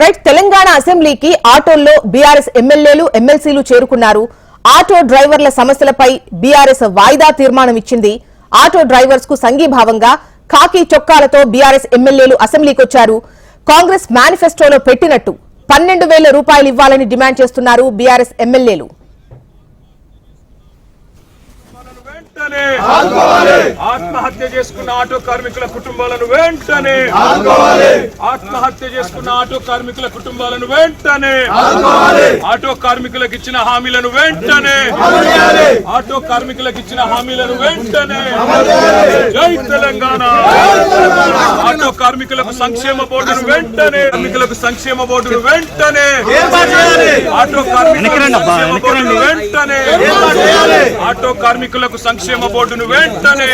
Right Telangana అసెంబ్లీకి ఆటోల్లో BRS ఎమ్మెల్యేలు ఎమ్మెల్సీలు చేరుకున్నారు. ఆటో డ్రైవర్ల సమస్యలపై బీఆర్ఎస్ వాయిదా తీర్మానం ఇచ్చింది. ఆటో డ్రైవర్స్ కు సంఘీభావంగా ఖాకీ చొక్కాలతో బీఆర్ఎస్ ఎమ్మెల్యేలు అసెంబ్లీకి వచ్చారు. కాంగ్రెస్ మేనిఫెస్టోలో పెట్టినట్టు 12,000 రూపాయలు ఇవ్వాలని డిమాండ్ చేస్తున్నారు బీఆర్ఎస్ ఎమ్మెల్యేలు. ఆత్మహత్య చేసుకున్న ఆటో కార్మికుల కుటుంబాలను వెంటనే ఆత్మహత్య చేసుకున్న ఆటో కార్మికుల కుటుంబాలను వెంటనే ఆటో కార్మికులకు ఇచ్చిన హామీలను వెంటనే ఆటో కార్మికులకు ఇచ్చిన హామీలను వెంటనే జై తెలంగాణ. ఆటో కార్మికులకు సంక్షేమ బోర్డును వెంటనే కార్మికులకు సంక్షేమ బోర్డును వెంటనే ఆటో కార్మికులకు వెంటనే ఆటో కార్మికులకు సంక్షేమ బోర్డును వెంటనే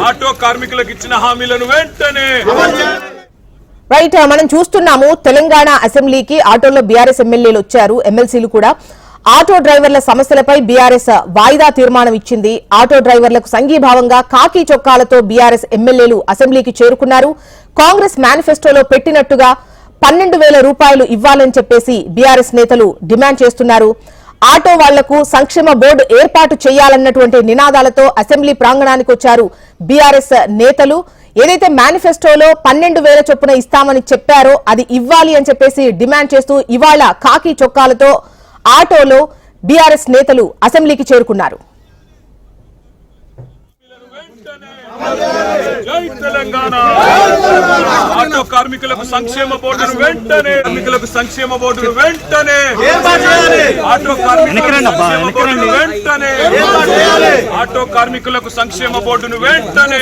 ఆటో కార్మికులకు ఇచ్చిన హామీలను వెంటనే. రైట్, మనం చూస్తున్నాము తెలంగాణ అసెంబ్లీకి ఆటోలో బీఆర్ఎస్ ఎమ్మెల్యేలు వచ్చారు, ఎమ్మెల్సీలు కూడా. ఆటో డ్రైవర్ల సమస్యలపై బీఆర్ఎస్ వాయిదా తీర్మానం ఇచ్చింది. ఆటో డ్రైవర్లకు సంఘీభావంగా ఖాకీ చొక్కాలతో బీఆర్ఎస్ ఎమ్మెల్యేలు అసెంబ్లీకి చేరుకున్నారు. కాంగ్రెస్ మేనిఫెస్టోలో పెట్టినట్టుగా 12,000 రూపాయలు ఇవ్వాలని చెప్పేసి బీఆర్ఎస్ నేతలు డిమాండ్ చేస్తున్నారు. ఆటో వాళ్లకు సంక్షేమ బోర్డు ఏర్పాటు చేయాలన్నటువంటి నినాదాలతో అసెంబ్లీ ప్రాంగణానికి వచ్చారు బీఆర్ఎస్ నేతలు. ఏదైతే మేనిఫెస్టోలో 12,000 చొప్పున ఇస్తామని చెప్పారో అది ఇవ్వాలి అని చెప్పేసి డిమాండ్ చేస్తూ ఇవాళ ఖాకీ చొక్కాలతో ఆటోలో బీఆర్ఎస్ నేతలు అసెంబ్లీకి చేరుకున్నారు. జై తెలంగాణ. ఆటో కార్మికులకు సంక్షేమ బోర్డును వెంటనే కార్మికులకు సంక్షేమ బోర్డును వెంటనే ఆటో కార్మికులకు వెంటనే ఆటో కార్మికులకు సంక్షేమ బోర్డును వెంటనే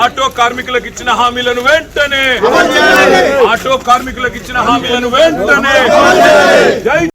ఆటో కార్మికులకు ఇచ్చిన హామీలను వెంటనే ఆటో కార్మికులకు ఇచ్చిన హామీలను వెంటనే జై